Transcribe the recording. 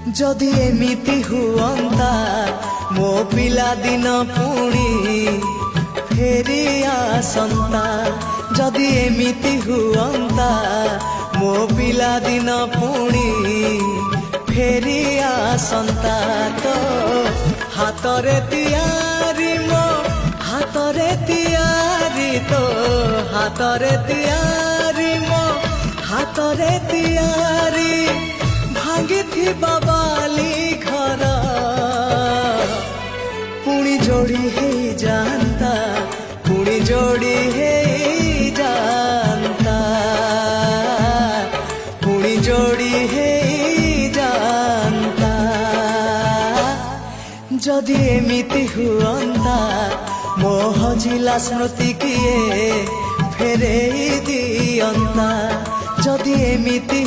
जदि एमिति हुअंता मो पिला दिन पुणी फेरी आसंता। जदि एमिति हुअंता मो पिला दिन पुणी फेरी आसंता। तो हातरे तियारी मो हातरे तियारी तो हातरे तियारी मो हातरे तियारी भांगी थी बाबाली घर पुणी जोड़ी है जानता पुणी जोड़ी है जानता पुणी जोड़ी है जानता। जदि एमिति हुअंता मो हजिला स्मृति किए फेरे दियंता। जदि एमिति